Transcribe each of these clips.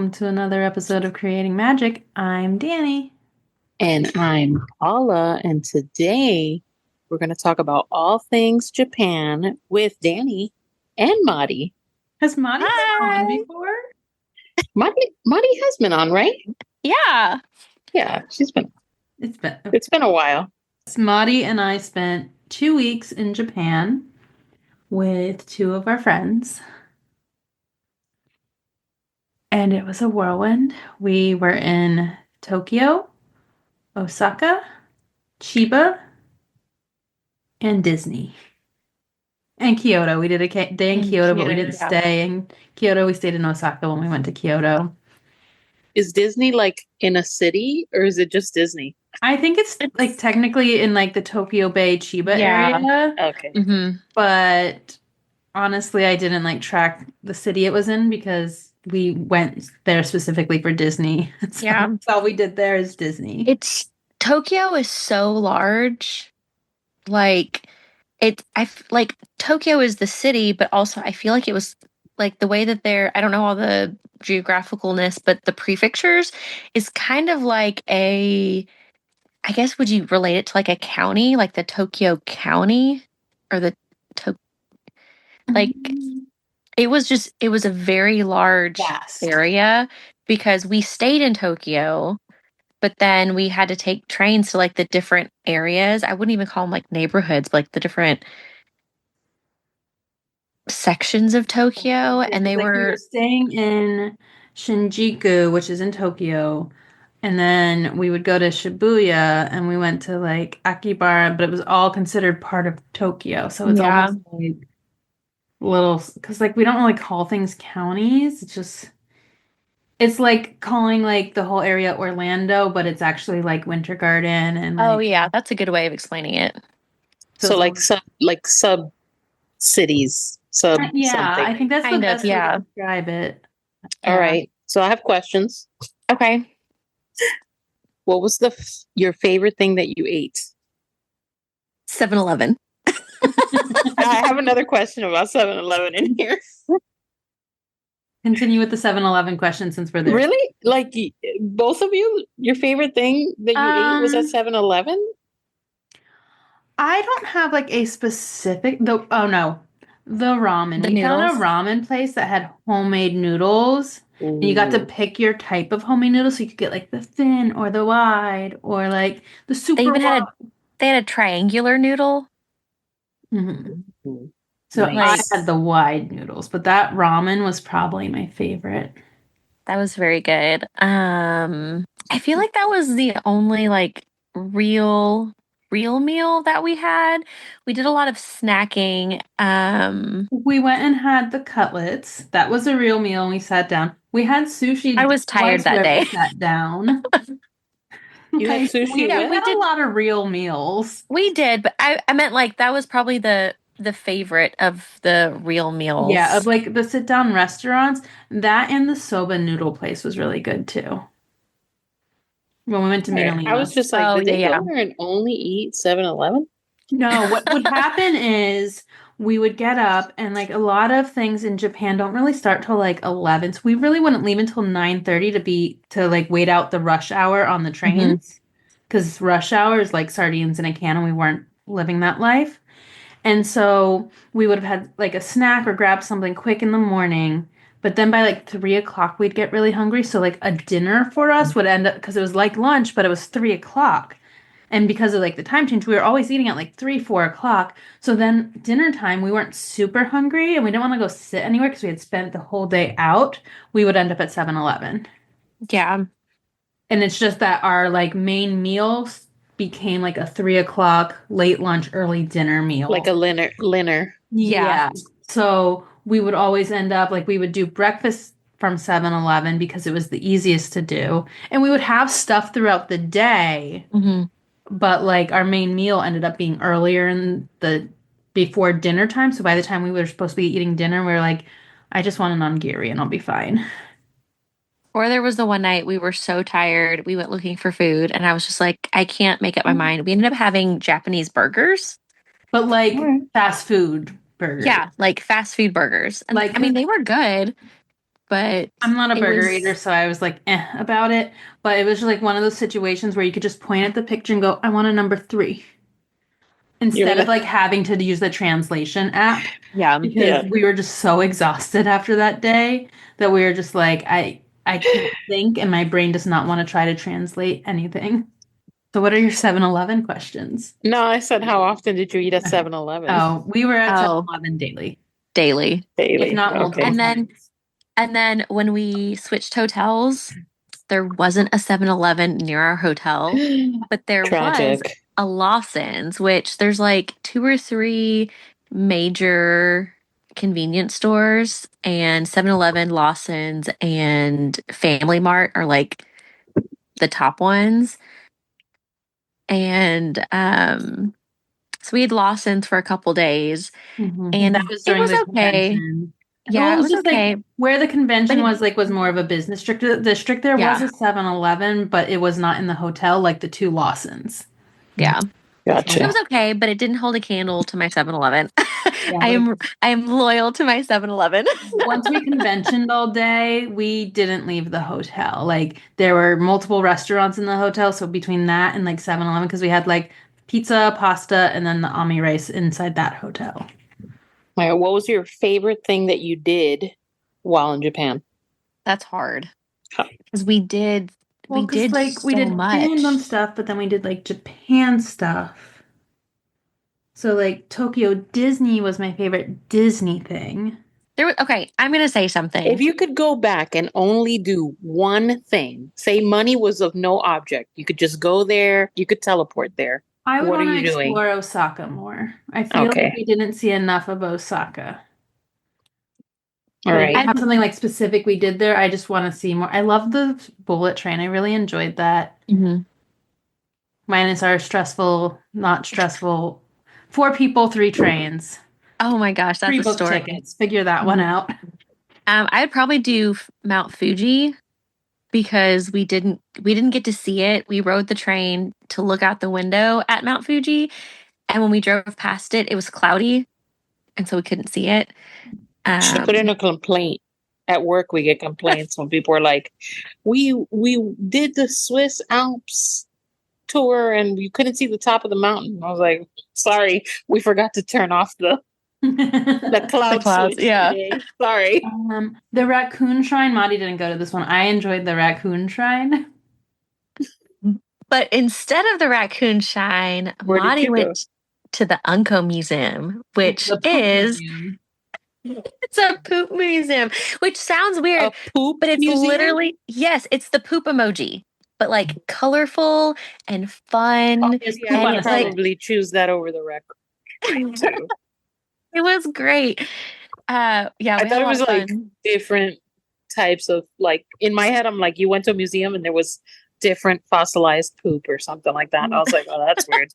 welcome to another episode of Creating Magic. I'm Dani. And I'm Paula, and today we're going to talk about all things Japan with Dani and Madi. Has Monty been on Hi. before? Madi has been on, right? Yeah. Yeah, she's been. It's been It's been a while. Maddie and I spent 2 weeks in Japan with two of our friends, and it was a whirlwind. We were in Tokyo, Osaka, Chiba, and Disney. And Kyoto. We did a day in Kyoto, but we didn't stay in Kyoto. We stayed in Osaka when we went to Kyoto. Is Disney like in a city, or is it just Disney? I think it's like technically in like the Tokyo Bay Chiba area. Okay. Mm-hmm. But honestly, I didn't like track the city it was in because we went there specifically for Disney. So Yeah. that's all we did there is Disney. Tokyo is so large. Like like Tokyo is the city, but also I feel like it was like the way that I don't know all the geographicalness, but the prefectures is kind of like I guess would you relate it to like a county, like the Tokyo County or the to like it was a very large Vast. area because we stayed in Tokyo, but then we had to take trains to like the different areas. I wouldn't even call them like neighborhoods, but like the different sections of Tokyo. And We were staying in Shinjuku, which is in Tokyo. And then we would go to Shibuya and we went to like Akihabara, but it was all considered part of Tokyo. So it's almost like little, because like we don't really call things counties. It's like calling like the whole area Orlando, but it's actually like Winter Garden and Oh like, yeah, that's a good way of explaining it. So like sub cities, yeah, something. I think that's the Kind of, best way yeah. to describe it. All Yeah. right. So I have questions. Okay. What was your favorite thing that you ate? 7-Eleven. I have another question about 7-Eleven in here. Continue with the 7-Eleven question since we're there. Really? Like both of you, your favorite thing that you ate was at 7-Eleven? I don't have like a specific the ramen. The We found a noodles. ramen place that had homemade noodles. And you got to pick your type of homemade noodles, so you could get like the thin or the wide or like the super They even wide. they had a triangular noodle. Mhm. So Nice. I had the wide noodles, but that ramen was probably my favorite. That was very good. I feel like that was the only like real meal that we had. We did a lot of snacking. We went and had the cutlets. That was a real meal, and we sat down. We had sushi. I was tired twice that where we day. sat down. You had sushi we with? had a lot of real meals. We did, but I meant like that was probably the favorite of the real meals. Yeah, of like the sit down restaurants, that and the soba noodle place was really good too. When we went to I was Minalima. just like, Oh, did they yeah. go there and only eat 7-Eleven? No, what would happen is we would get up and like a lot of things in Japan don't really start till like 11. So we really wouldn't leave until 9:30 to like wait out the rush hour on the trains. Because rush hour is like sardines in a can and we weren't living that life. And so we would have had like a snack or grab something quick in the morning. But then by like 3 o'clock, we'd get really hungry. So like a dinner for us would end up because it was like lunch, but it was 3 o'clock. And because of like the time change, we were always eating at like 3, 4 o'clock. So then dinner time, we weren't super hungry and we didn't want to go sit anywhere because we had spent the whole day out. We would end up at 7-Eleven. Yeah. And it's just that our like main meals became like a 3 o'clock late lunch, early dinner meal. Like a Linner. Yeah. So we would always end up like we would do breakfast from 7-Eleven because it was the easiest to do. And we would have stuff throughout the day, but like our main meal ended up being earlier in the before dinner time. So by the time we were supposed to be eating dinner, we were like, I just want an onigiri and I'll be fine. Or there was the one night we were so tired, we went looking for food, and I was just like, I can't make up my mind. We ended up having Japanese burgers. But like fast food burgers. Yeah, like fast food burgers. And Like- I mean, they were good, but I'm not a it burger eater, was so I was like, about it. But it was just like one of those situations where you could just point at the picture and go, I want a number three. You're Instead of like, like having to use the translation app yeah. because yeah. we were just so exhausted after that day that we were just like, I can't think and my brain does not want to try to translate anything. So what are your 7-Eleven questions? No, I said, how often did you eat at Okay. 7-Eleven? Oh, we were at Oh, 7-Eleven daily, daily. if Daily. not multiple Okay. And then times. when we switched hotels, there wasn't a 7-Eleven near our hotel, but there was Tragic. a Lawson's, which there's like 2 or 3 major convenience stores, and 7-Eleven, Lawson's, and Family Mart are like the top ones. And so we had Lawson's for a couple days, and That was it during was the okay. convention. Well, Yeah, it it was was just like okay. where the But convention it, was like was more of a business district. The district there was yeah, a 7-Eleven, but it was not in the hotel like the two Lawsons. yeah. It Gotcha. was okay, but it didn't hold a candle to my 7-Eleven. Yeah, I like am loyal to my 7-Eleven. once we conventioned all day, we didn't leave the hotel. Like there were multiple restaurants in the hotel, so between that and like 7-Eleven, because we had like pizza, pasta, and then the Ami rice inside that hotel. All right, what was your favorite thing that you did while in Japan? That's hard Huh. because we Well, because did like we so did fandom much. stuff, but then we did like Japan stuff. So like Tokyo Disney was my favorite Disney thing. Okay, I'm gonna say If something. you could go back and only do one thing, say money was of no object, you could just go there, you could teleport there. I would What are want to you doing? explore Osaka more. I feel like Okay. we didn't see enough of Osaka. All But if we right. I have something like specific we did there, I just want to see more. I love the bullet train. I really enjoyed that. Mhm. Minus our stressful, not stressful, 4 people, 3 trains, Oh my gosh, that's a pre-book story. tickets. Figure that one out. I'd probably do Mount Fuji because we didn't get to see it. We rode the train to look out the window at Mount Fuji, and when we drove past it, it was cloudy, and so we couldn't see it. Should put in Um, a complaint. At work, we get complaints when people are like, "We did the Swiss Alps tour and we couldn't see the top of the mountain." I was like, "Sorry, we forgot to turn off the the cloud clouds, switch yeah. today. Sorry." The raccoon shrine, Maddie didn't go to this one. I enjoyed the raccoon shrine. But instead of the raccoon shine, Where did Maudie you go? went to the Unco Museum, which The poop is museum. it's a poop museum, which sounds A weird, poop but it's museum? literally yes, it's the poop emoji, but like colorful and fun, There's Yeah, I poop on and would a like stick. probably choose that over the record it too. was great. Yeah, I we had thought a it lot was of like fun. different types of like in my head I'm like you went to a museum and there was different fossilized poop or something like that. I was like, oh, that's weird.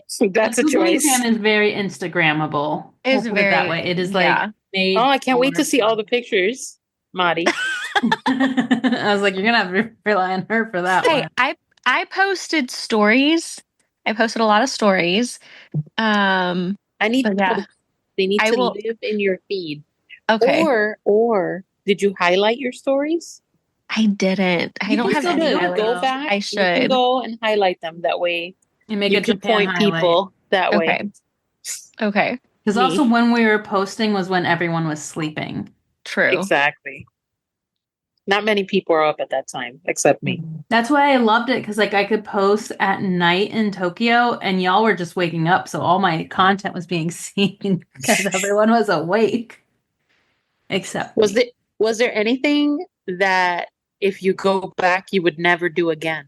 So The that's a poop museum choice. is very Instagrammable. We'll It's put it that very way. It is like yeah. Oh, made I can't wait to for. see all the pictures, Marty. I was like, you're gonna have to rely on her for that Hey, one. I posted stories. I posted a lot of stories. Um, I need but yeah, posts. They need I to will. live in your feed. Okay, Or did you highlight your stories? I didn't. I You don't can have still any do Should it highlights. go though. back. I You can should. go and highlight them. That way And make you a can Japan point highlight. people that way. Okay. Okay. Because also Me. when we were posting was when everyone was sleeping. True. Exactly. Not many people are up at that time except me. That's why I loved it because like I could post at night in Tokyo and y'all were just waking up, so all my content was being seen because everyone was awake except Was me. it was there anything that if you go back you would never do again?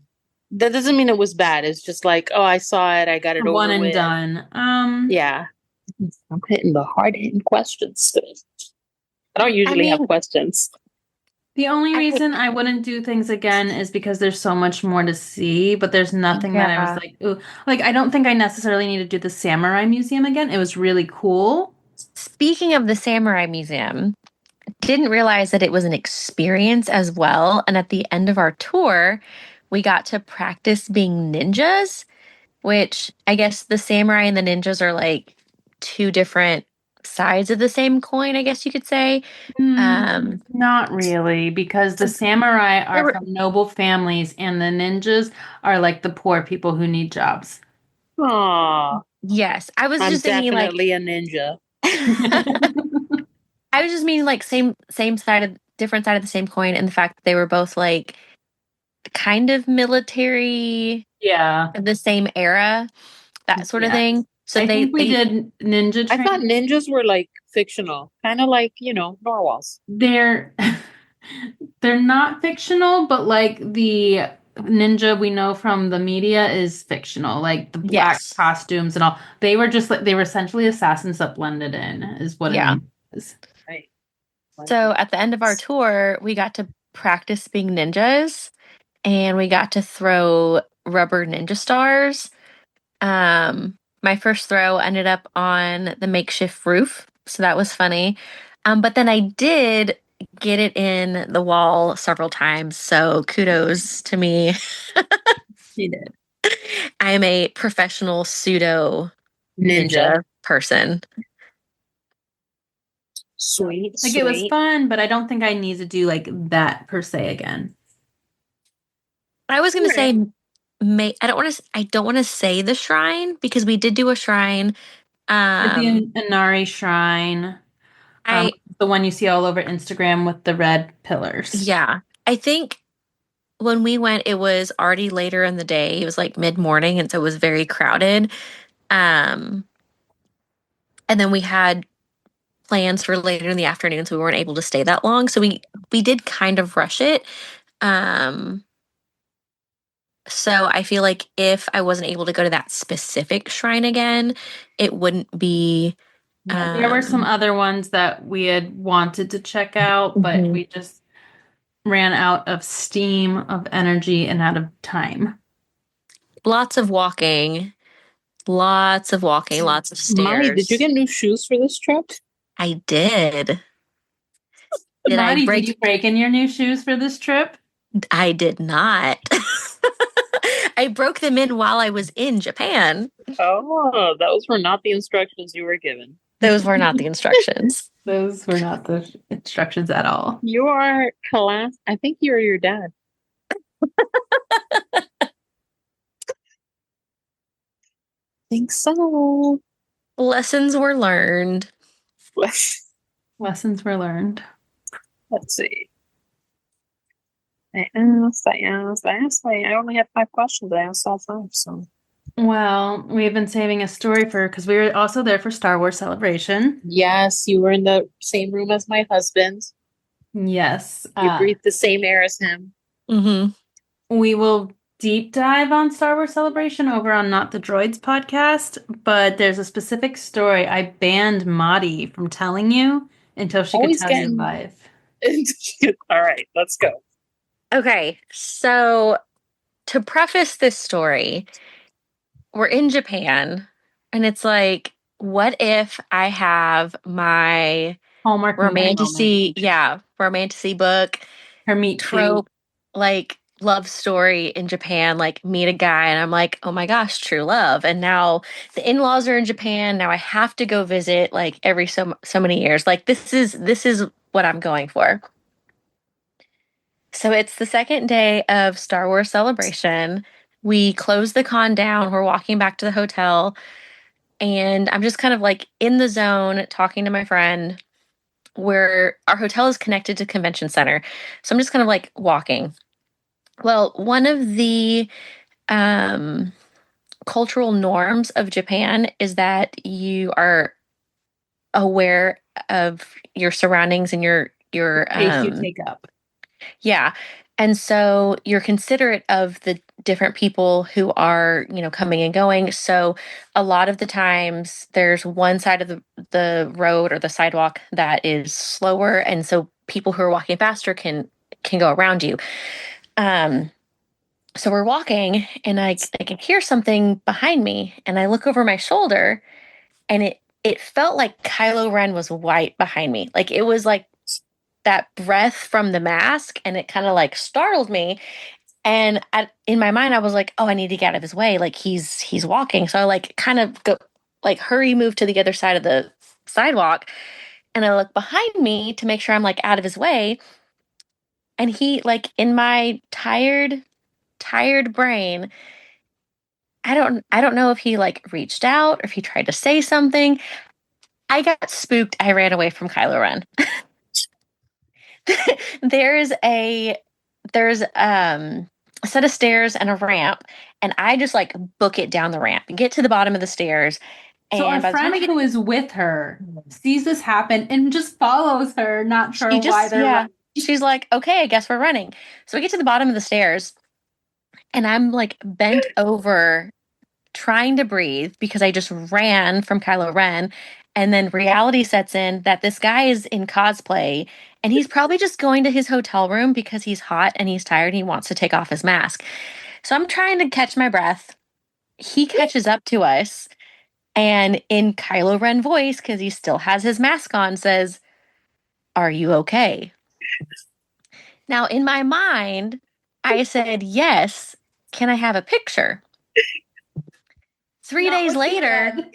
That doesn't mean it was bad. It's just like, oh, I saw it, I got it One over and with. done. Yeah. I'm hitting the hard hitting questions today. I don't I usually have mean, questions. The only I reason I wouldn't do things again is because there's so much more to see, but there's nothing that I was yeah. like, ooh, like I don't think I necessarily need to do the Samurai Museum again. It was really cool. Speaking of the Samurai Museum, didn't realize that it was an experience as well. And at the end of our tour, we got to practice being ninjas, which I guess the samurai and the ninjas are like two different sides of the same coin, I guess you could say. Not really, because the So samurai there are were, from noble families and the ninjas are like the poor people who need jobs. Aw, yes, I was I'm just thinking like, definitely a ninja. I was just meaning like same side of different side of the same coin, and the fact that they were both like kind of military Yeah. of the same era, that sort of Yeah. thing. So I think we they did ninja I thought training. ninjas were like fictional, kind of like, narwhals. They're they're not fictional, but like the ninja we know from the media is fictional, like the black yes, costumes and all. They were just like they were essentially assassins that blended in, is what a yeah. ninja is. Right. Like, So at the end of our tour, we got to practice being ninjas, and we got to throw rubber ninja stars. My first throw ended up on the makeshift roof, so that was funny. But then I did get it in the wall several times, so kudos to me. She did. I am a professional pseudo ninja. ninja person. Sweet, Like it was sweet. fun, but I don't think I need to do like that per se again. I was going All to right. say, I don't want to say the shrine because we did do a shrine. At the Um, Inari Shrine, I the one you see all over Instagram with the red pillars. yeah, I think when we went, it was already later in the day. It was like mid morning, and so it was very crowded. Um, and then we had plans for later in the afternoon, so we weren't able to stay that long. So we did kind of rush it. Um, so I feel like if I wasn't able to go to that specific shrine again, it wouldn't be. Yeah, there were some Um, other ones that we had wanted to check out, but mhm. we just ran out of steam, of energy, and out of time. Lots of walking, lots of Molly, did you stairs. get new shoes for this trip? I did. Did I Maddie, did you break? break in your new shoes for this trip? I did not. I broke them in while I was in Japan. Oh, those were not the instructions you were given. Those were not the instructions. Those were not the instructions at all. You are class. I think you are your dad. Think so. Lessons were learned. Let's Lessons were learned. see. I only have 5 questions. I asked all 5, so. Well, we've been saving a story for because we were also there for Star Wars Celebration. Yes, you were in the same room as my husband. Yes. You breathed the same air as him. Mm-hmm. We will deep dive on Star Wars Celebration over on Not the Droids podcast, but there's a specific story. I banned Maddie from telling you until she could Always tell you getting. live. All right, let's go. Okay, so to preface this story, we're in Japan, and it's like, what if I have my Hallmark movie moment. romantasy book Her meet cute. trope, like love story in Japan, like meet a guy, and I'm like, oh my gosh, true love. And now the in-laws are in Japan. Now I have to go visit like every so many years. Like this is what I'm going for. So it's the second day of Star Wars Celebration. We close the con down. We're walking back to the hotel, and I'm just kind of like in the zone talking to my friend where our hotel is connected to convention center. So I'm just kind of like walking. Well, one of the um, cultural norms of Japan is that you are aware of your surroundings and your Space you take up. yeah. And so you're considerate of the different people who are, coming and going. So a lot of the times there's one side of the road or the sidewalk that is slower. And so people who are walking faster can go around you. Um, so we're walking and I can hear something behind me and I look over my shoulder and it felt like Kylo Ren was white behind me. Like it was like that breath from the mask and it kind of like startled me. And in my mind, I was like, "Oh, I need to get out of his way. Like he's walking." So I like kind of go, like hurry, move to the other side of the sidewalk. And I look behind me to make sure I'm like out of his way. And he, like, in my tired brain, I don't know if he like reached out or if he tried to say something. I got spooked. I ran away from Kylo Ren. there's a there's a set of stairs and a ramp, and I just like book it down the ramp and get to the bottom of the stairs. So our And by the time friend I get, who is with her sees this happen and just follows her, not she sure why just they're yeah, running. she's like, okay, I guess we're running. So we get to the bottom of the stairs, and I'm like bent over trying to breathe because I just ran from Kylo Ren. And then reality sets in that this guy is in cosplay and he's probably just going to his hotel room because he's hot and he's tired and he wants to take off his mask. So I'm trying to catch my breath. He catches up to us and in Kylo Ren voice, because he still has his mask on, says, "Are you okay?" Now, in my mind, I said, "Yes. Can I have a picture?" 3 Not days what she later, said.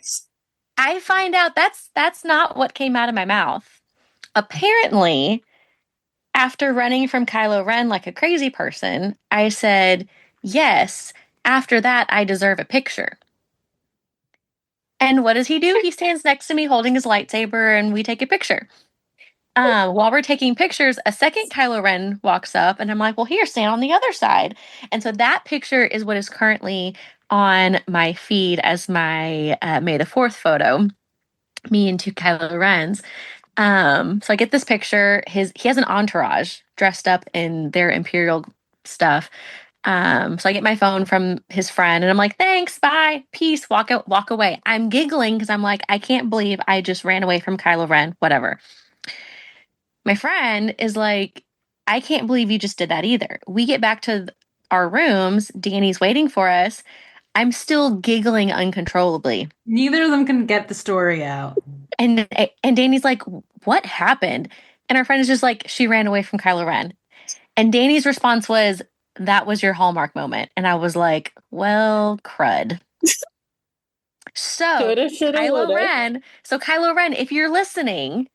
I find out that's not what came out of my mouth. Apparently, after running from Kylo Ren like a crazy person, I said, "Yes, after that I deserve a picture." And what does he do? He stands next to me holding his lightsaber and we take a picture. While we're taking pictures, a second Kylo Ren walks up and I'm like, well, here, stand on the other side. And so that picture is what is currently on my feed as my May the 4th photo, me and two Kylo Rens. So I get this picture. He has an entourage dressed up in their Imperial stuff. So I get my phone from his friend and I'm like, thanks, bye, peace, walk away. I'm giggling because I'm like, I can't believe I just ran away from Kylo Ren, whatever. My friend is like, I can't believe you just did that either. We get back to our rooms, Danny's waiting for us. I'm still giggling uncontrollably. Neither of them can get the story out. And Danny's like, "What happened?" And our friend is just like, "She ran away from Kylo Ren." And Danny's response was, "That was your Hallmark moment." And I was like, "Well, crud." So Coulda, shoulda, Kylo woulda. Ren, Kylo Ren, if you're listening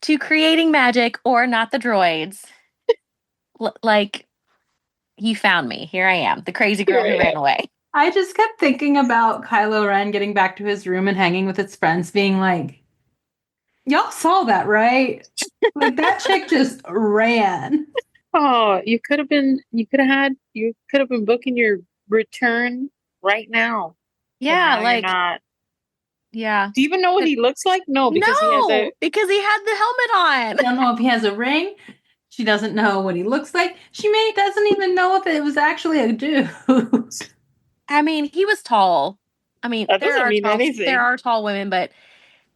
to Creating Magic or Not the Droids, like you found me. Here I am, the crazy Here girl who I ran am. away. I just kept thinking about Kylo Ren getting back to his room and hanging with his friends, being like, y'all saw that, right? Like that chick just ran. Oh, you could have been booking your return right now. And Yeah, now you're like not. yeah. Do you even know what he looks like? No, because he has No, because he had the helmet on. Don't know if he has a ring. She doesn't know what he looks like. She may doesn't even know if it was actually a dude. I mean, he was tall. I mean, that doesn't mean there anything. are tall women, but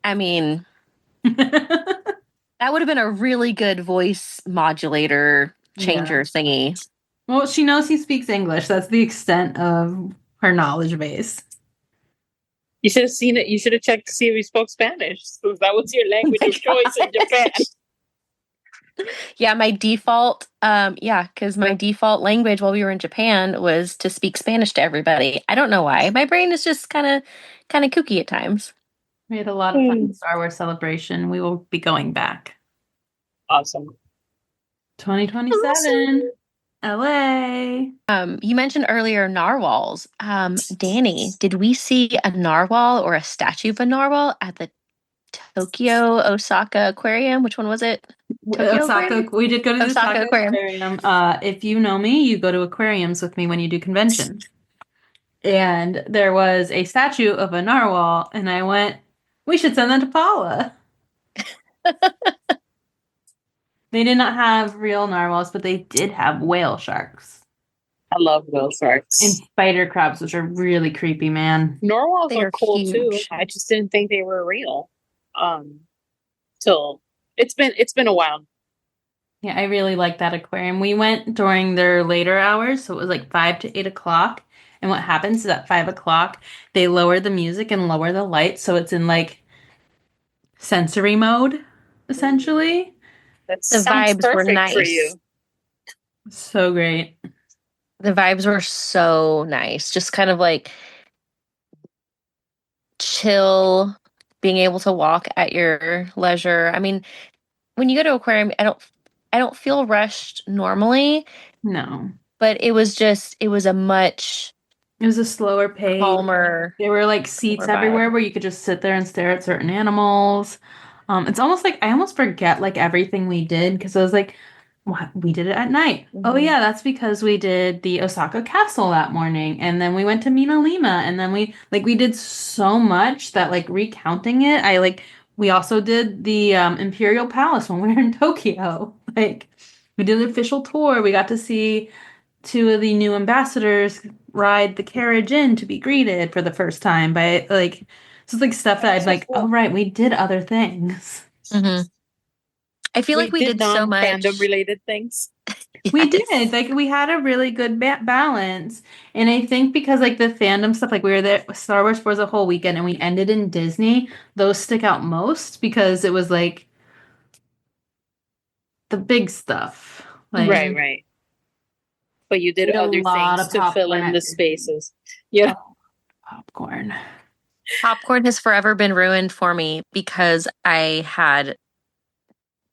I mean, that would have been a really good voice modulator Yeah. changer thingy. Well, she knows he speaks English. That's the extent of her knowledge base. You should have seen it. You should have checked to see if he spoke Spanish. So that was your Oh language my of choice in Japan. gosh. Yeah, my default, yeah, because my default language while we were in Japan was to speak Spanish to everybody. I don't know why. My brain is just kind of kooky at times. We had a lot of fun Hmm. Star Wars celebration. We will be going back. Awesome. 2027, LA. You mentioned earlier narwhals. Danny, did we see a narwhal or a statue of a narwhal at the Tokyo Osaka Aquarium? Which one was it? Tokyo Osaka. Aquarium? We did go to the Osaka Osaka Aquarium. Aquarium. If you know me, you go to aquariums with me when you do conventions. And there was a statue of a narwhal, and I went, we should send that to Paula. They did not have real narwhals, but they did have whale sharks I love whale and sharks. spider crabs, which are really creepy, man. Narwhals They are are cool too. huge. I just didn't think they were real. Um, till it's been a while. Yeah, I really like that aquarium. We went during their later hours, so it was like 5 to 8 o'clock. And what happens is at 5 o'clock, they lower the music and lower the lights, so it's in like sensory mode, essentially. That The sounds vibes were perfect for nice. you. So great. The vibes were so nice. Just kind of like chill, being able to walk at your leisure. I mean, when you go to aquarium, I don't feel rushed normally, No. but it was a much It was a slower pace. calmer There were like seats vibe. everywhere where you could just sit there and stare at certain animals. It's almost like I almost forget like everything we did because I was like, what? We did it at night. Oh Mhm. yeah, that's because we did the Osaka Castle that morning, and then we went to Mina Lima, and then we did so much that like recounting it, I like we also did the Imperial Palace when we were in Tokyo. Like we did the official tour. We got to see two of the new ambassadors ride the carriage in to be greeted for the first time by like this is like stuff that That's I'd so like, oh cool. right, we did other things. Mhm. I feel We like we did did so non-fandom much. related things. We did Yes. like we had a really good balance, and I think because like the fandom stuff, like we were there Star Wars for the whole weekend, and we ended in Disney. Those stick out most because it was like the big stuff. Like Right, Mhm. right. But you we did did a other lot things of to fill popcorn in the at Disney. spaces. Yeah. Oh, popcorn. Popcorn has forever been ruined for me because I had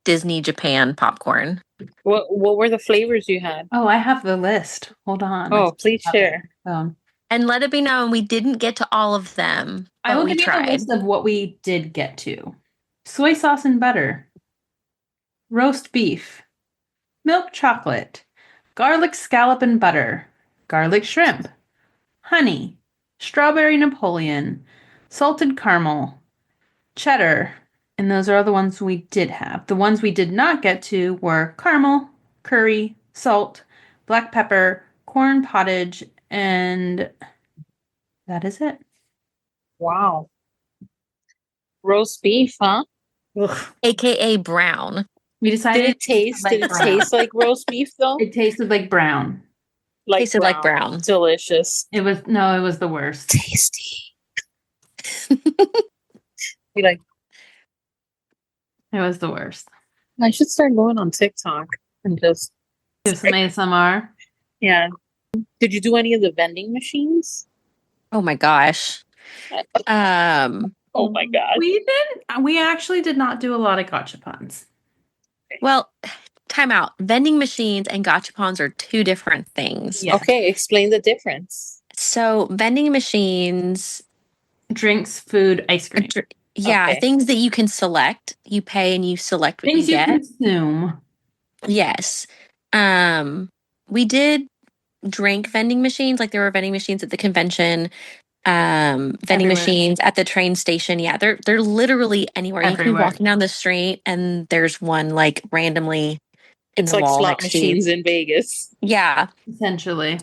Disney Japan popcorn. What were the flavors you had? Oh, I have the list. Hold on. I Oh, please have it. share. And let it be known, we didn't get to all of them, I but will we give you the tried. list of what we did get to. Soy sauce and butter, roast beef, milk chocolate, garlic scallop and butter, garlic shrimp, honey, strawberry Napoleon, salted caramel, cheddar, and those are all the ones we did have. The ones we did not get to were caramel, curry, salt, black pepper, corn pottage, and that is it. Wow. Roast beef, huh? Ugh. AKA brown. We Did decided it it tasted taste? Did like it brown. taste like roast beef though? It tasted like brown. Like Tasted like brown. brown. Delicious. It was no, it was the worst. Tasty. Be like, It was the worst. I should start going on TikTok and just Do some ASMR. yeah. Did you do any of the vending machines? Oh my gosh. Oh my god. We actually did not do a lot of gachapons. Well, time out. Vending machines and gachapons are two different things. Yes. Okay, explain the difference. So, vending machines, Drinks, food, ice cream. yeah, Okay. things that you can select. You pay and you select what you Things you get. consume. Yes. We did drink vending machines, like there were vending machines at the convention, vending Everywhere. machines at the train station. Yeah, they're literally anywhere. You can be Everywhere. walking down the street and there's one like randomly in It's the like wall slot next to you. machines in Vegas. Yeah. Essentially.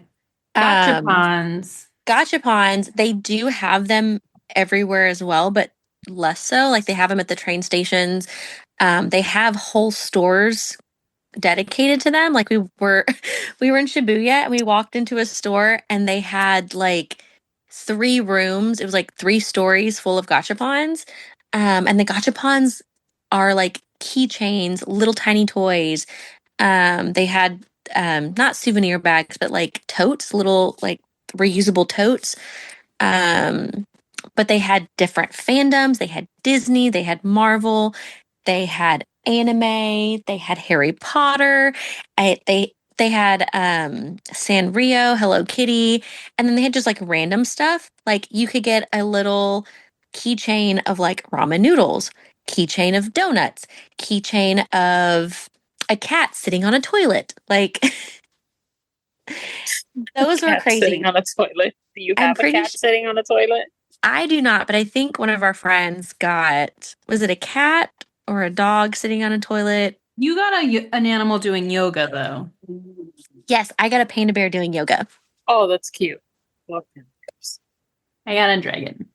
Um, Gachapons. Gachapons, they do have them everywhere as well, but less so. Like they have them at the train stations. They have whole stores dedicated to them. Like we were we were in Shibuya and we walked into a store and they had like 3 rooms. It was like 3 stories full of gachapons. And the gachapons are like keychains, little tiny toys. They had not souvenir bags, but like totes, little like reusable totes. Um, but they had different fandoms. They had Disney, they had Marvel, they had anime, they had Harry Potter, they had Sanrio, Hello Kitty, and then they had just like random stuff. Like you could get a little keychain of like ramen noodles, keychain of donuts, keychain of a cat sitting on a toilet. Like those were Cat sitting crazy. on a toilet. Do you I'm have a pretty cat sitting on a toilet? I do not, but I think one of our friends got, was it a cat or a dog sitting on a toilet? You got an animal doing yoga though. Yes, I got a panda bear doing yoga. Oh, that's cute. Love him. I got a dragon.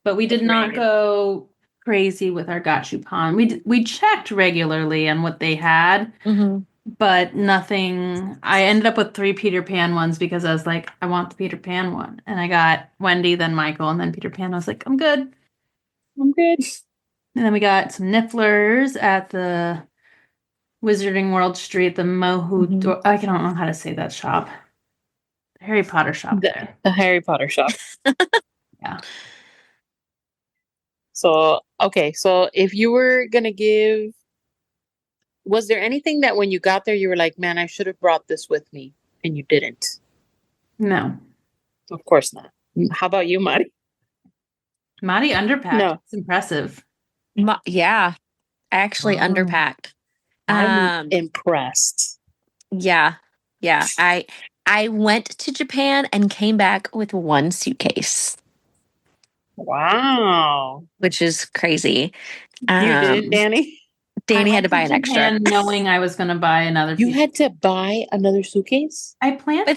But we did not go crazy with our gachapon. We checked regularly on what they had, Mm-hmm. but nothing. I ended up with 3 Peter Pan ones because I was like, I want the Peter Pan one. And I got Wendy, then Michael, and then Peter Pan. I was like, I'm good. I'm good. And then we got some nifflers at the Wizarding World Street, the Mohu. Mhm. I don't know how to say that shop. Harry Potter shop there. The Harry Potter shop. Yeah. So, okay. So if you were going to give, was there anything that when you got there, you were like, man, I should have brought this with me and you didn't? No. Of course not. How about you, Mari? Madi underpacked. No, It's impressive. Yeah, I actually Wow. underpacked. I'm Um, impressed. yeah, yeah. I went to Japan and came back with one suitcase, Wow. which is crazy. You didn't, Um, Danny? I Danny had to went buy to an extra. Japan knowing I was going to buy another You piece. had to buy another suitcase? I planned. But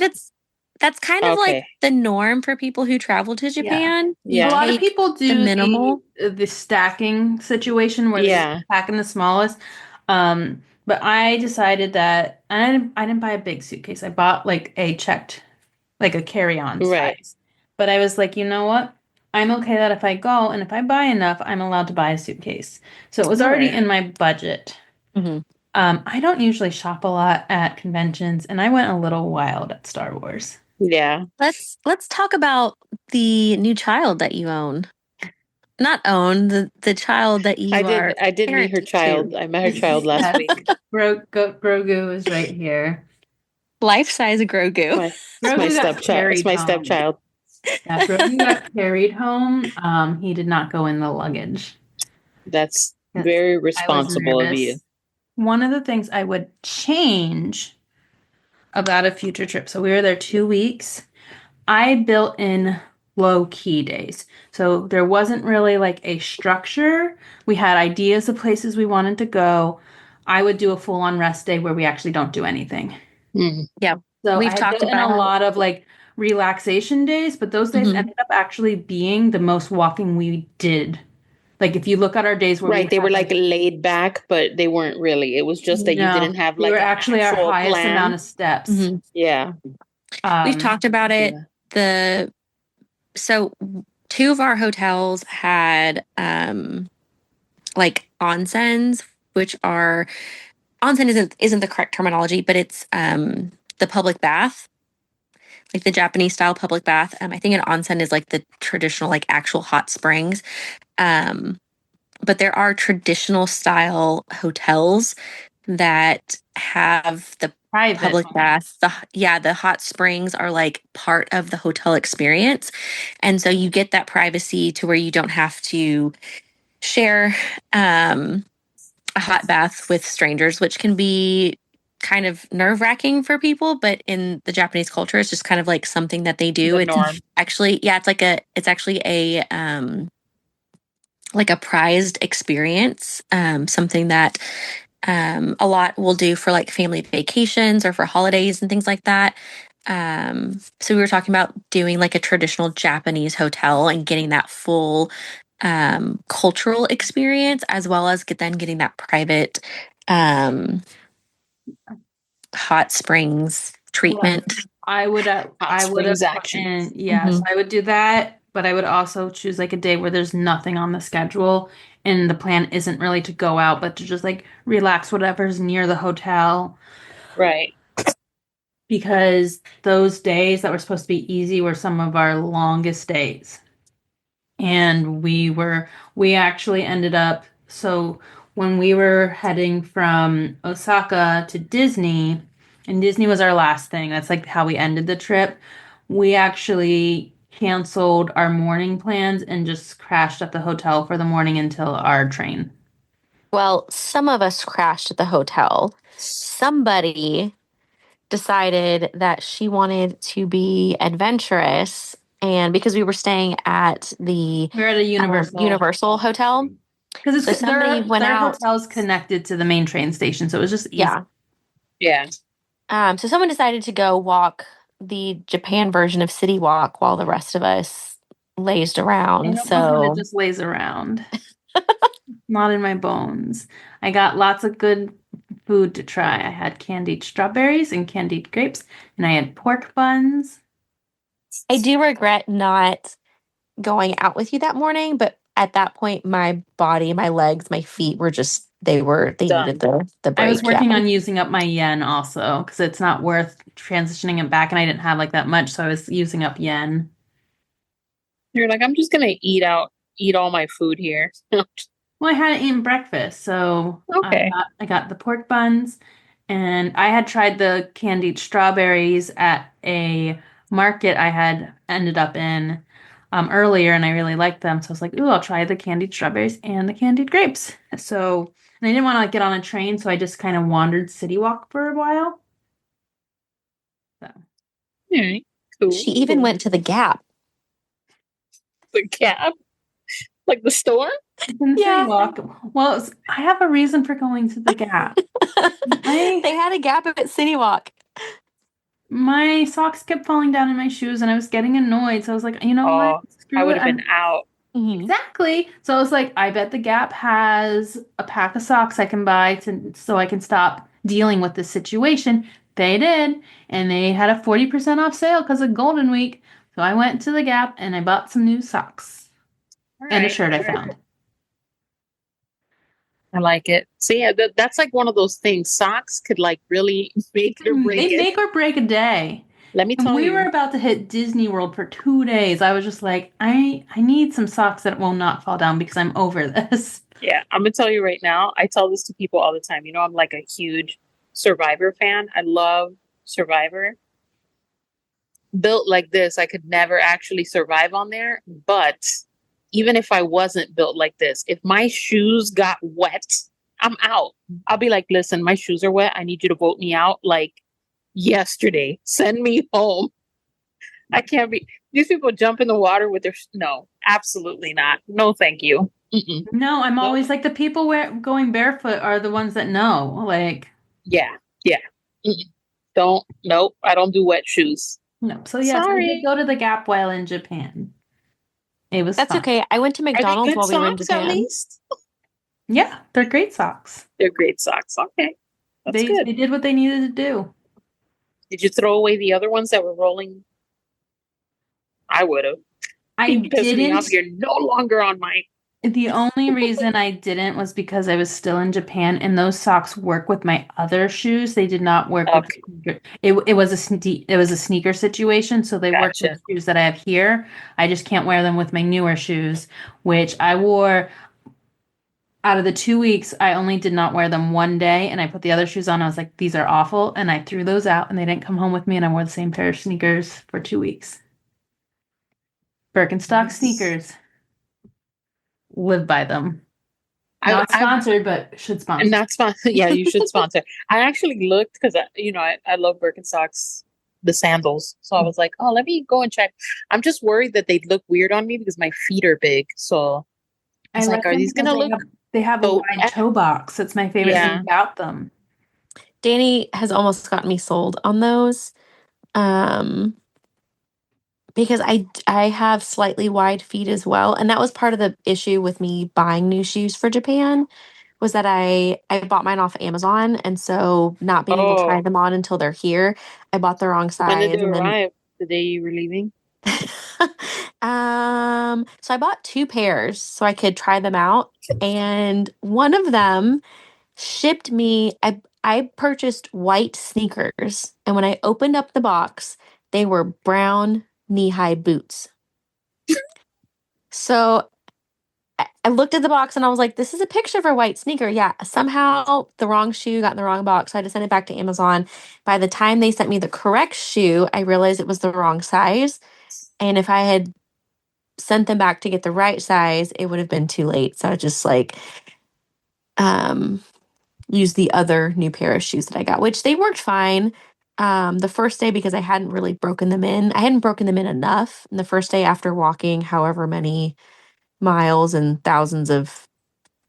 that's kind of like Okay. the norm for people who travel to Yeah. Japan. You A Yeah. lot of take people the do minimal. the stacking situation where they just Yeah. pack in the smallest. But I decided that I didn't buy a big suitcase. I bought like a checked, like a carry-on Right. size. But I was like, you know what? I'm okay that if I go and if I buy enough, I'm allowed to buy a suitcase. So it was All already right. in my budget. Hmm. I don't usually shop a lot at conventions, and I went a little wild at Star Wars. Yeah. Let's talk about the new child that you own. Not own, the child that you are I did meet parent her child. to. I met her child last Yes, week. Grogu is right here. Life-size Grogu. My it's my Grogu got stepchild. It's carried my home. stepchild. Yeah, Grogu got carried home. He did not go in the luggage. That's Yes, very I was responsible of you. nervous. One of the things I would change about a future trip. So we were there 2 weeks. I built in low key days. So there wasn't really like a structure. We had ideas of places we wanted to go. I would do a full on rest day where we actually don't do anything. Mm. Yeah. So I We've had talked built in a about lot of like relaxation days, but those days Mhm. ended up actually being the most walking we did. Like if you look at our days where we Right. They had were like like laid back, but they weren't really. It was just that you no, didn't have they were like an actually our actual highest amount plan. of steps. Mhm. Yeah. We've talked about it. Yeah. The so two of our hotels had like onsens, which are onsen isn't the correct terminology, but it's the public bath, like the Japanese style public bath. I think an onsen is like the traditional like actual hot springs. Um, but there are traditional style hotels that have the Private. public bath. The hot springs are like part of the hotel experience. And so you get that privacy to where you don't have to share a hot bath with strangers, which can be kind of nerve-wracking for people, but in the Japanese culture it's just kind of like something that they do. The It's norm. actually yeah, it's actually a like a prized experience, something that a lot will do for like family vacations or for holidays and things like that. So we were talking about doing like a traditional Japanese hotel and getting that full cultural experience as well as getting that private um, hot springs Well, treatment. Hot I would have springs put action. in, yes, Mhm. I would do that, but I would also choose like a day where there's nothing on the schedule and the plan isn't really to go out, but to just like relax whatever's near the hotel. Right. Because those days that were supposed to be easy were some of our longest days. And we actually ended up, so when we were heading from Osaka to Disney, and Disney was our last thing, that's like how we ended the trip. We actually canceled our morning plans and just crashed at the hotel for the morning until our train. Well, some of us crashed at the hotel. Somebody decided that she wanted to be adventurous. And because we were staying at the We were at a Universal Universal Hotel, because so it's somebody went their out. hotel's connected to the main train station, so it was just easy. Yeah. Yeah. So someone decided to go walk the Japan version of City Walk while the rest of us lazed I around. don't know how to So just laze around. Not in my bones. I got lots of good food to try. I had candied strawberries and candied grapes, and I had pork buns. I do regret not going out with you that morning, but at that point, my body, my legs, my feet were just they needed Done. the I was break. Yeah. working on using up my yen also because it's not worth transitioning it back, and I didn't have like that much, so I was using up yen. You're like, I'm just gonna eat all my food here. Well, I hadn't eaten breakfast, so Okay. I got the pork buns, and I had tried the candied strawberries at a market I had ended up in earlier, and I really liked them. So I was like, "Ooh, I'll try the candied strawberries and the candied grapes." So, and I didn't want to like get on a train, so I just kind of wandered City Walk for a while. So, All right. Cool. She even Cool. went to the Gap. The Gap, like the store. in the City Yeah. Walk, well, I have a reason for going to the Gap. My They had a Gap at City Walk. My socks kept falling down in my shoes and I was getting annoyed. So I was like, you know what? Oh, I Screw would it. have been out. Mhm. Exactly. So I was like, I bet the Gap has a pack of socks I can buy so I can stop dealing with this situation. They did, and they had a 40% off sale because of Golden Week. So I went to the Gap and I bought some new socks All and a right. shirt I All right. found. I like it. So yeah, that's like one of those things. Socks could like really make or break They it. make or break a day. Let me And tell we were you. about to hit Disney World for 2 days. I was just like, I need some socks that will not fall down because I'm over this. Yeah, I'm gonna tell you right now. I tell this to people all the time. You know, I'm like a huge Survivor fan. I love Survivor. Built like this, I could never actually survive on there. But even if I wasn't built like this, if my shoes got wet, I'm out. I'll be like, listen, my shoes are wet. I need you to vote me out like yesterday. Send me home. I can't be. These people jump in the water with their. No, absolutely not. No, thank you. Mm-mm. No, I'm Nope. always like the people going barefoot are the ones that know. Like, Yeah. Yeah. Mm-mm. Don't. Nope. I don't do wet shoes. no. So yes, I did Sorry. go to the Gap while in Japan. It was That's fun. okay. I went to Are they McDonald's good while we were in socks at Japan. least? Yeah, they're great socks. They're great socks. Okay. That's good. They did what they needed to do. Did you throw away the other ones that were rolling? I would have. I You pissed me didn't. off. You're no longer on mine. The only reason I didn't was because I was still in Japan and those socks work with my other shoes. They did not work with the Okay. sneaker. It was it was a sneaker situation, so they work with Gotcha. shoes that I have here. I just can't wear them with my newer shoes, which I wore out of the 2 weeks. I only did not wear them one day, and I put the other shoes on. I was like, these are awful, and I threw those out, and they didn't come home with me, and I wore the same pair of sneakers for 2 weeks. Birkenstock Nice. sneakers. Live by them. I, Not I've sponsored, but should and sponsor. not sponsor. Yeah, you should sponsor. I actually looked because I love Birkenstocks, the sandals. So I was like, oh, let me go and check. I'm just worried that they'd look weird on me because my feet are big. So I I was like, like are them these because gonna look they have a so? wide toe box. That's my favorite thing Yeah. about them. Danny has almost gotten me sold on those. Um, because I have slightly wide feet as well, and that was part of the issue with me buying new shoes for Japan was that I bought mine off Amazon, and so not being able to try Oh, them on until they're here, I bought the wrong when did they size, and then arrive? The day you were leaving? so I bought two pairs so I could try them out, and one of them shipped me I purchased white sneakers, and when I opened up the box, they were brown knee-high boots. So I looked at the box and I was like, this is a picture of a white sneaker. Yeah, somehow the wrong shoe got in the wrong box. So I had to send it back to Amazon. By the time they sent me the correct shoe, I realized it was the wrong size. And if I had sent them back to get the right size, it would have been too late. So I just like um used the other new pair of shoes that I got, which they worked fine. The first day because I hadn't really broken them in. I hadn't broken them in enough. And the first day after walking however many miles and thousands of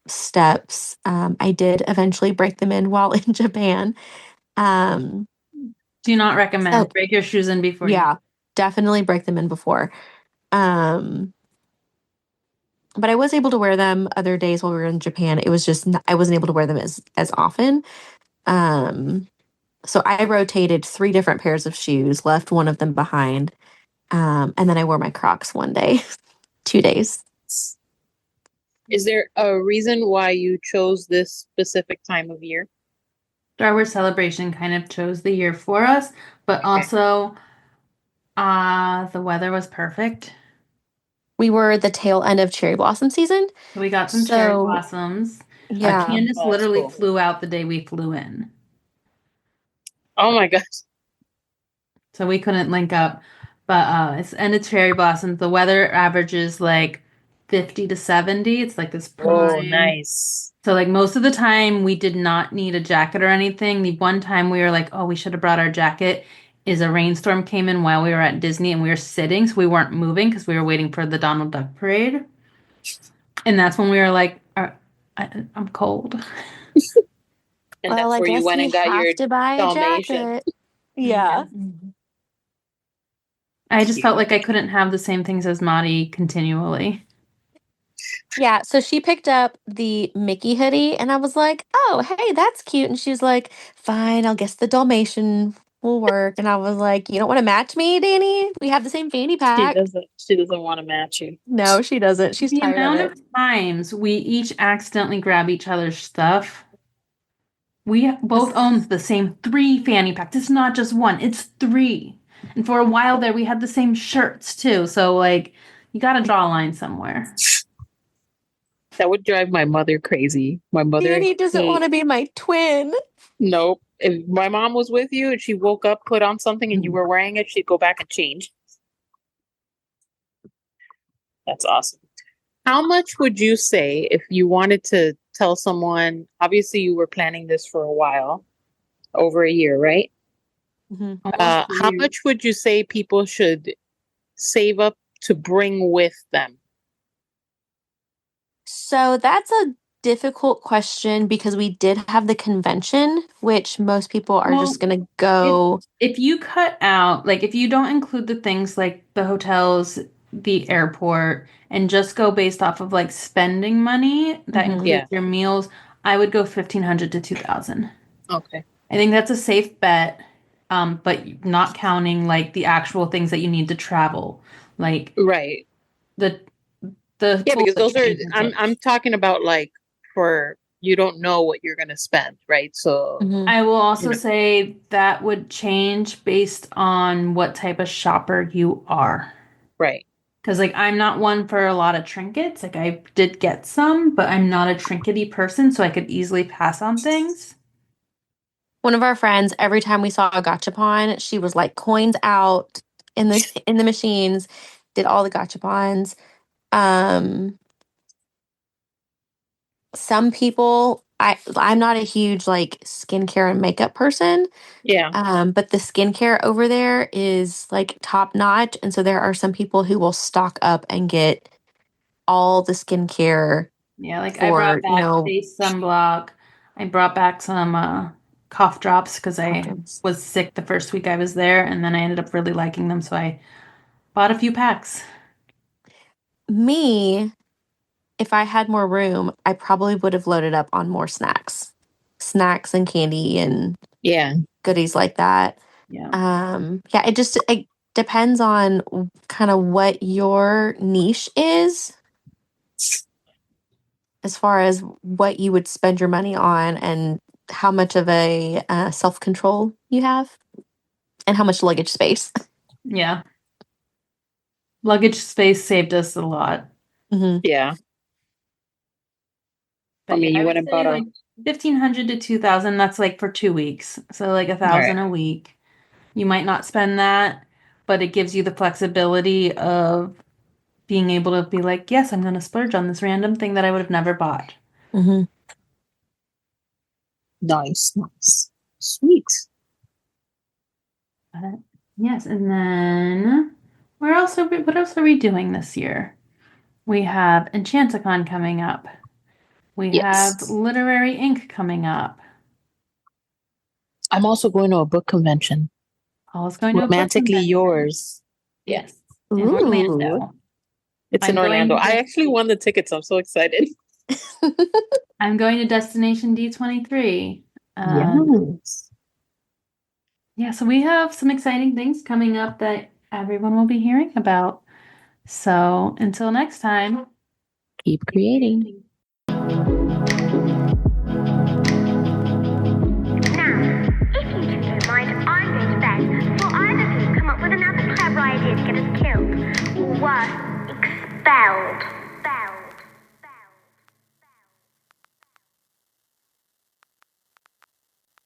steps, I did eventually break them in while in Japan. Um, Do not recommend. so Break your shoes in before you. yeah, definitely break them in before. Um, but I was able to wear them other days while we were in Japan. It was just I wasn't able to wear them as often. Um, so I rotated three different pairs of shoes, left one of them behind, and then I wore my Crocs one day, 2 days. Is there a reason why you chose this specific time of year? Star Wars Celebration kind of chose the year for us, but Okay. also the weather was perfect. we were the tail end of cherry blossom season. So we got some cherry So, blossoms. yeah. Candace Oh, that's literally cool. flew out the day we flew in. Oh my gosh. So we couldn't link up. But it's cherry blossoms. The weather averages like 50 to 70. It's like this Oh, prime. nice. So like most of the time we did not need a jacket or anything. The one time we were like, oh, we should have brought our jacket is a rainstorm came in while we were at Disney and we were sitting, so we weren't moving because we were waiting for the Donald Duck parade. And that's when we were like, I'm cold. And Well, that's I where you guess went we and got your have to buy a Dalmatian. jacket. Yeah. I just felt Cute. like I couldn't have the same things as Maddie continually. Yeah, so she picked up the Mickey hoodie, and I was like, "Oh, hey, that's cute." And she was like, "Fine, I'll guess the Dalmatian will work." And I was like, "You don't want to match me, Danny? We have the same fanny She pack." doesn't. She doesn't want to match you. No, she doesn't. She's The tired of amount it. of times we each accidentally grab each other's stuff. We both own the same 3 fanny packs. It's not just one, it's 3. And for a while there, we had the same shirts too. So, like, you got to draw a line somewhere. That would drive my mother crazy. My mother Danny doesn't want hate. to be my twin. Nope. If my mom was with you and she woke up, put on something, and you were wearing it, she'd go back and change. That's awesome. How much would you say if you wanted to tell someone? Obviously, you were planning this for a while, over a year, right? Mm-hmm. Almost How 3 years. much would you say people should save up to bring with them? So that's a difficult question because we did have the convention, which most people are Well, just going to go. if you cut out, like, if you don't include the things like the hotels, the airport, and just go based off of like spending money that Mhm. includes Yeah. your meals, I would go 1,500 to 2,000. Okay. I think that's a safe bet, but not counting like the actual things that you need to travel, like Right. the the Yeah, because toilet those are. change and I'm. such. I'm talking about like for you don't know what you're gonna spend, right? So Mhm. I will you also know, say that would change based on what type of shopper you are. right. Because, like, I'm not one for a lot of trinkets. Like, I did get some, but I'm not a trinkety person, so I could easily pass on things. One of our friends, every time we saw a gachapon, she was like coins out in the machines, did all the gachapons. Um, some people, I'm not a huge like skincare and makeup person. Yeah. But the skincare over there is like top notch, and so there are some people who will stock up and get all the skincare Yeah, like I brought for, back face sunblock. I brought back some cough drops because I conference. was sick the first week I was there, and then I ended up really liking them, so I bought a few packs. Me, if I had more room, I probably would have loaded up on more snacks and candy and Yeah. goodies like that. Yeah. Yeah, it depends on kind of what your niche is as far as what you would spend your money on and how much of a self control you have and how much luggage space. Yeah. Luggage space saved us a lot. Hmm. Yeah. I But yeah, mean, I you would went and bought say a. like 1,500 to 2,000, that's like for 2 weeks. So like a All thousand right. a week. You might not spend that, but it gives you the flexibility of being able to be like, yes, I'm going to splurge on this random thing that I would have never bought. Hmm. Nice. Nice. Sweet. But yes, and then what else are we doing this year? We have Enchanticon coming up. We have Yes. Literary Ink coming up. I'm also going to a book convention. Paul's going to a book Romantically convention. Yours. Yes, in Ooh. Orlando. It's in I'm Orlando. going I actually won the tickets. I'm so excited. I'm going to Destination D23. Yes. Yeah, so we have some exciting things coming up that everyone will be hearing about. So until next time, Keep creating. Now, if you two don't mind, I'm going to bed before either of you come up with another clever idea to get us killed. Or worse, spelled.